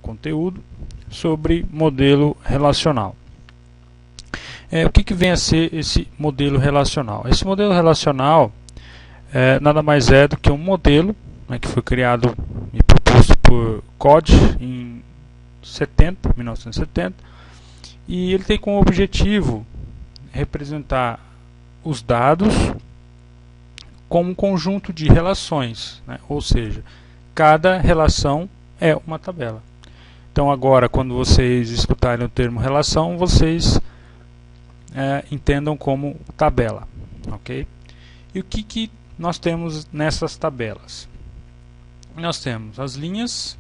conteúdo sobre modelo relacional. O que vem a ser esse modelo relacional? Esse modelo relacional nada mais é do que um modelo, né, que foi criado e proposto por Code em 1970, e ele tem como objetivo representar os dados como um conjunto de relações, né? Ou seja, cada relação é uma tabela. Então agora, quando vocês escutarem o termo relação, vocês entendam como tabela, ok? E o que nós temos nessas tabelas? Nós temos as linhas,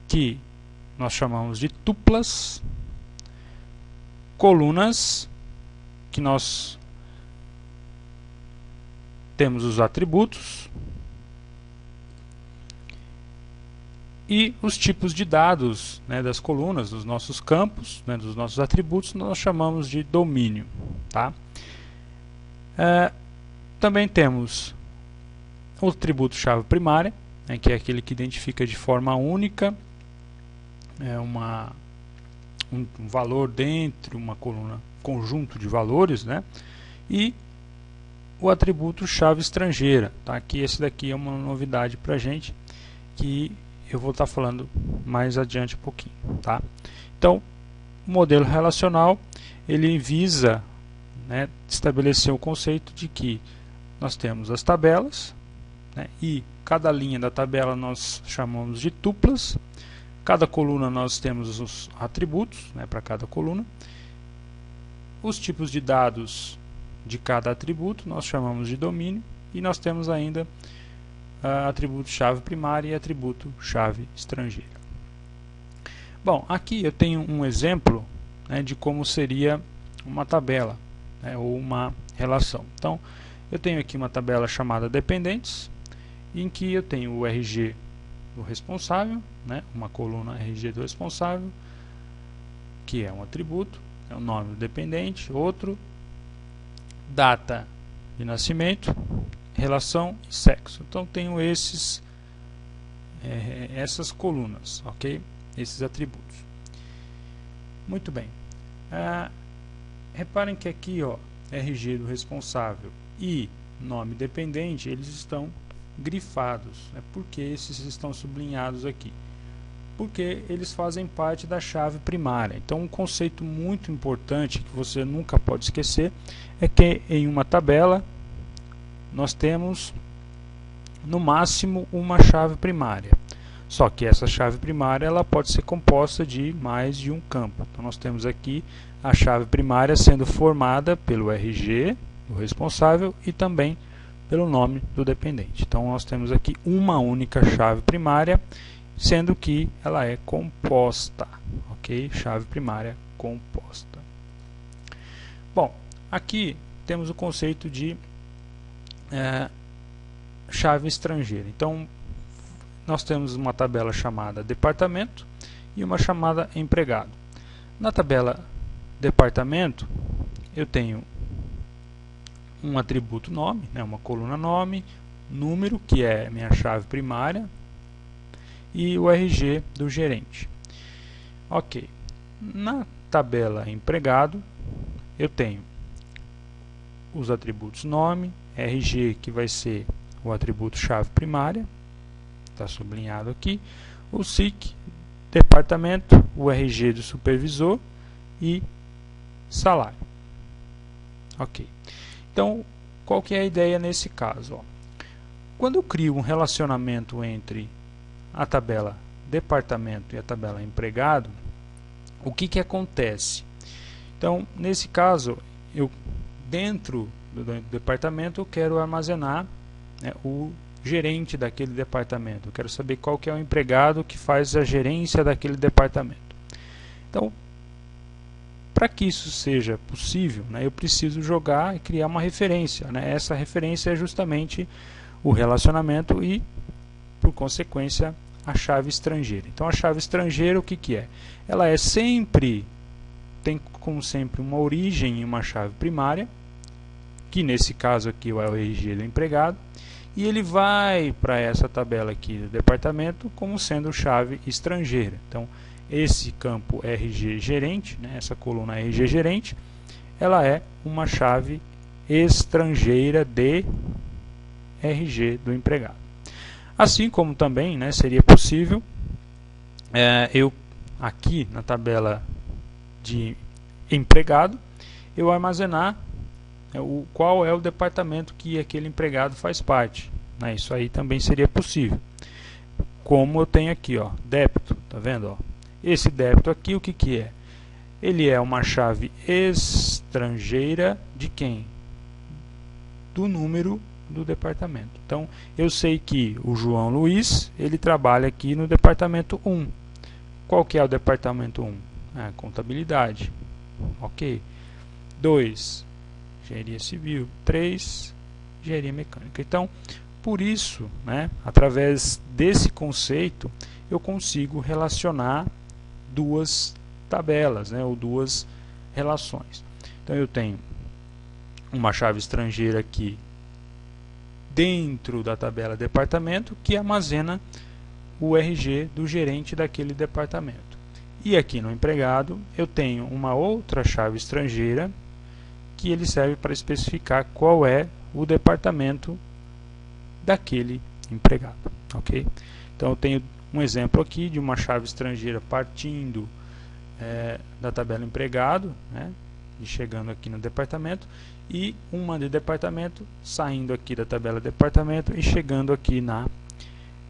que nós chamamos de tuplas, colunas, que nós temos os atributos, e os tipos de dados, né, das colunas, dos nossos campos, né, dos nossos atributos, nós chamamos de domínio. Tá? Também temos o atributo chave primária, né, que é aquele que identifica de forma única um valor dentro de uma coluna, conjunto de valores, né, e o atributo chave estrangeira. Tá? Que esse daqui é uma novidade para a gente, que eu vou estar falando mais adiante um pouquinho. Tá? Então, o modelo relacional ele visa, né, estabelecer o conceito de que nós temos as tabelas, né, e cada linha da tabela nós chamamos de tuplas, cada coluna nós temos os atributos, né, para cada coluna, os tipos de dados de cada atributo nós chamamos de domínio, e nós temos ainda atributo chave primária e atributo chave estrangeira. Bom, aqui eu tenho um exemplo, né, de como seria uma tabela, né, ou uma relação. Então, eu tenho aqui uma tabela chamada dependentes, em que eu tenho o RG do responsável, né, uma coluna RG do responsável, que é um atributo, é o nome do dependente, outro, data de nascimento, relação e sexo. Então tenho essas colunas, ok? Esses atributos. Muito bem. Reparem que aqui, ó, RG do responsável e nome dependente, eles estão grifados. Por que esses estão sublinhados aqui? Porque eles fazem parte da chave primária. Então um conceito muito importante que você nunca pode esquecer é que em uma tabela nós temos no máximo uma chave primária. Só que essa chave primária ela pode ser composta de mais de um campo. Então nós temos aqui a chave primária sendo formada pelo RG do responsável e também pelo nome do dependente. Então nós temos aqui uma única chave primária, sendo que ela é composta, ok? Chave primária composta. Bom, aqui temos o conceito de chave estrangeira. Então, nós temos uma tabela chamada departamento e uma chamada empregado. Na tabela departamento, eu tenho um atributo nome, né, uma coluna nome, número, que é minha chave primária, e o RG do gerente. Ok. Na tabela empregado, eu tenho os atributos nome, RG, que vai ser o atributo chave primária, está sublinhado aqui, o SIC, departamento, o RG do supervisor e salário. Ok. Então, qual que é a ideia nesse caso? Quando eu crio um relacionamento entre a tabela departamento e a tabela empregado, o que acontece? Então, nesse caso, dentro do departamento eu quero armazenar, né, o gerente daquele departamento. Eu quero saber qual que é o empregado que faz a gerência daquele departamento. Então, para que isso seja possível, né, eu preciso jogar e criar uma referência. Né? Essa referência é justamente o relacionamento e, por consequência, a chave estrangeira. Então, a chave estrangeira, o que é? Ela tem como sempre uma origem em uma chave primária, que nesse caso aqui é o RG do empregado, e ele vai para essa tabela aqui do departamento como sendo chave estrangeira. Então, esse campo RG gerente, né, essa coluna RG gerente, ela é uma chave estrangeira de RG do empregado. Assim como também, né, seria possível eu aqui na tabela de empregado eu armazenar qual é o departamento que aquele empregado faz parte, né? Isso aí também seria possível. Como eu tenho aqui, ó, débito, tá vendo, ó? Esse débito aqui, o que que é? Ele é uma chave estrangeira de quem? Do número do departamento. Então, eu sei que o João Luiz, ele trabalha aqui no departamento 1. Qual que é o departamento 1? Contabilidade. Ok. 2, engenharia civil. 3, engenharia mecânica. Então, por isso, né, através desse conceito, eu consigo relacionar duas tabelas, né, ou duas relações. Então, eu tenho uma chave estrangeira aqui dentro da tabela departamento que armazena o RG do gerente daquele departamento. E aqui no empregado eu tenho uma outra chave estrangeira que ele serve para especificar qual é o departamento daquele empregado, ok? Então eu tenho um exemplo aqui de uma chave estrangeira partindo da tabela empregado, né, e chegando aqui no departamento, e uma de departamento saindo aqui da tabela departamento e chegando aqui na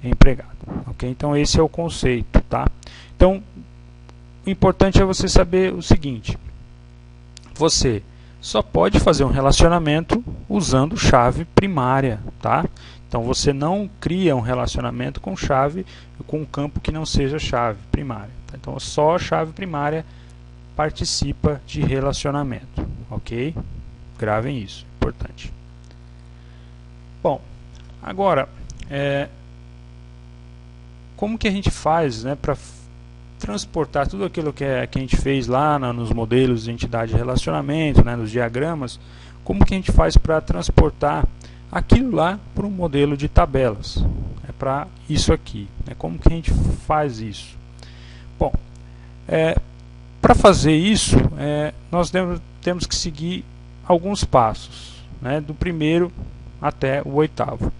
empregado, ok? Então esse é o conceito, tá? Então o importante é você saber o seguinte: você só pode fazer um relacionamento usando chave primária, tá? Então você não cria um relacionamento com chave com um campo que não seja chave primária, tá? Então só a chave primária participa de relacionamento, ok? Gravem isso, importante. Bom, agora como que a gente faz, né, para transportar tudo aquilo que a gente fez lá nos modelos de entidade de relacionamento, né, nos diagramas? Como que a gente faz para transportar aquilo lá para um modelo de tabelas? É para isso aqui, né? Como que a gente faz isso? Bom, para fazer isso, nós temos que seguir alguns passos, né, do primeiro até o oitavo.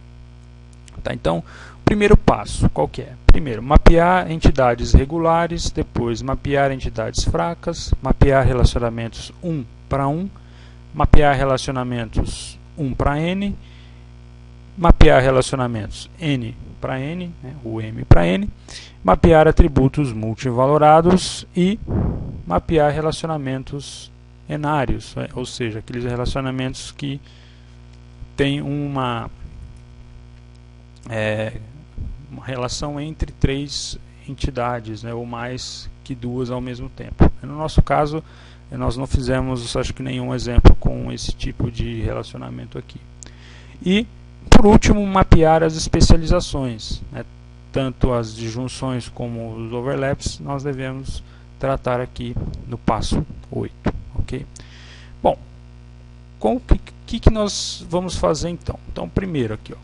Tá? Então, o primeiro passo, qual que é? Primeiro, mapear entidades regulares, depois mapear entidades fracas, mapear relacionamentos 1 para 1, mapear relacionamentos 1 para N, mapear relacionamentos N para N, né, o M para N, mapear atributos multivalorados e mapear relacionamentos enários, ou seja, aqueles relacionamentos que têm uma relação entre três entidades, né, ou mais que duas ao mesmo tempo. No nosso caso, nós não fizemos, acho que, nenhum exemplo com esse tipo de relacionamento aqui. E, por último, mapear as especializações, né, tanto as disjunções como os overlaps, nós devemos tratar aqui no passo 8. Okay? Bom, o que nós vamos fazer então? Então, primeiro aqui, ó.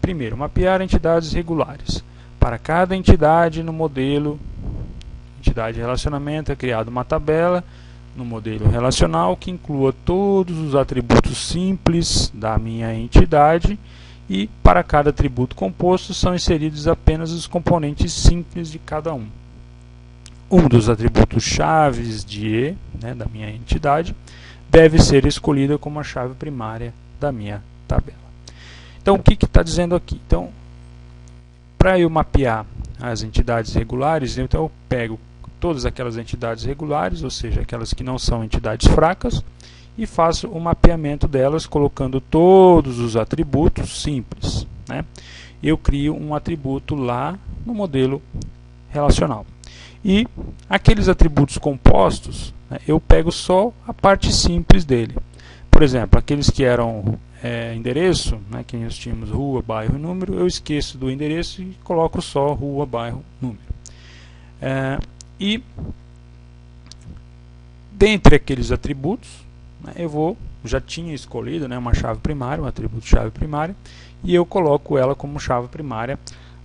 Primeiro, mapear entidades regulares. Para cada entidade no modelo entidade de relacionamento é criada uma tabela no modelo relacional que inclua todos os atributos simples da minha entidade, e para cada atributo composto são inseridos apenas os componentes simples de cada um. Um dos atributos chaves de E, né, da minha entidade, deve ser escolhida como a chave primária da minha tabela. Então, o que está dizendo aqui? Então, para eu mapear as entidades regulares, então eu pego todas aquelas entidades regulares, ou seja, aquelas que não são entidades fracas, e faço o mapeamento delas colocando todos os atributos simples, né? Eu crio um atributo lá no modelo relacional. E aqueles atributos compostos, né, eu pego só a parte simples dele. Por exemplo, aqueles que eram endereço, né, que nós tínhamos rua, bairro e número, eu esqueço do endereço e coloco só rua, bairro, número. E dentre aqueles atributos, eu já tinha escolhido, né, uma chave primária, um atributo chave primária, e eu coloco ela como chave primária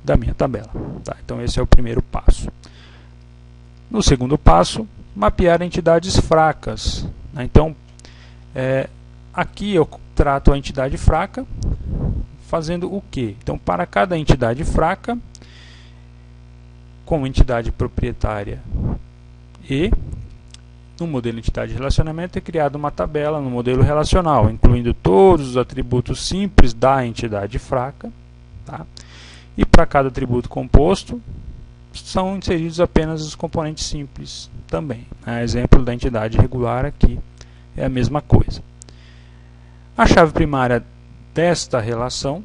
da minha tabela. Tá? Então esse é o primeiro passo. No segundo passo, mapear entidades fracas. Né? Então, aqui eu trato a entidade fraca fazendo o quê? Então, para cada entidade fraca, como entidade proprietária e no modelo entidade de relacionamento é criada uma tabela no modelo relacional, incluindo todos os atributos simples da entidade fraca. Tá? E para cada atributo composto, são inseridos apenas os componentes simples também. Exemplo da entidade regular aqui é a mesma coisa. A chave primária desta relação,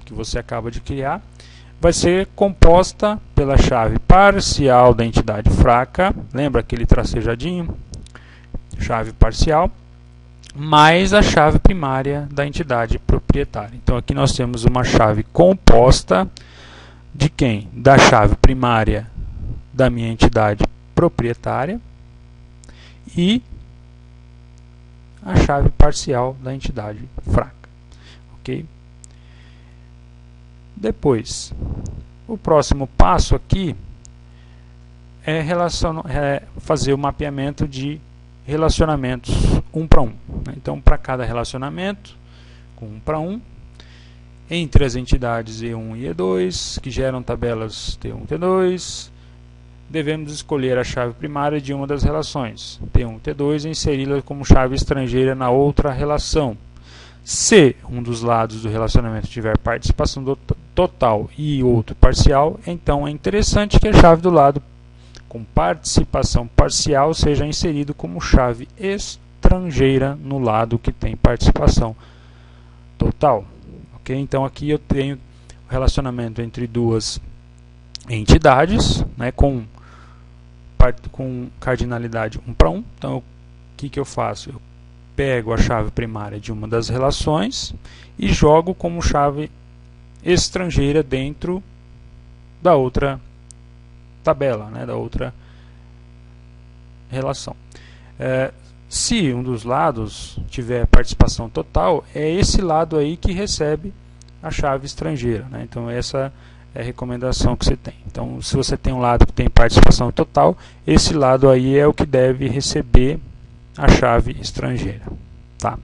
que você acaba de criar, vai ser composta pela chave parcial da entidade fraca, lembra aquele tracejadinho? Chave parcial, mais a chave primária da entidade proprietária. Então aqui nós temos uma chave composta de quem? Da chave primária da minha entidade proprietária e a chave parcial da entidade fraca. Ok? Depois, o próximo passo aqui é fazer o mapeamento de relacionamentos 1 para 1. Então, para cada relacionamento, com 1 para 1, entre as entidades E1 e E2, que geram tabelas T1 e T2, devemos escolher a chave primária de uma das relações, T1 e T2, e inseri-la como chave estrangeira na outra relação. Se um dos lados do relacionamento tiver participação total e outro parcial, então é interessante que a chave do lado com participação parcial seja inserido como chave estrangeira no lado que tem participação total. Okay? Então aqui eu tenho o relacionamento entre duas entidades, né, com cardinalidade 1 para 1. Então o que eu faço? Eu pego a chave primária de uma das relações e jogo como chave estrangeira dentro da outra tabela, né, da outra relação. Se um dos lados tiver participação total, é esse lado aí que recebe a chave estrangeira. Né? Então essa é a recomendação que você tem. Então se você tem um lado que tem participação total, esse lado aí é o que deve receber a chave estrangeira. Tá?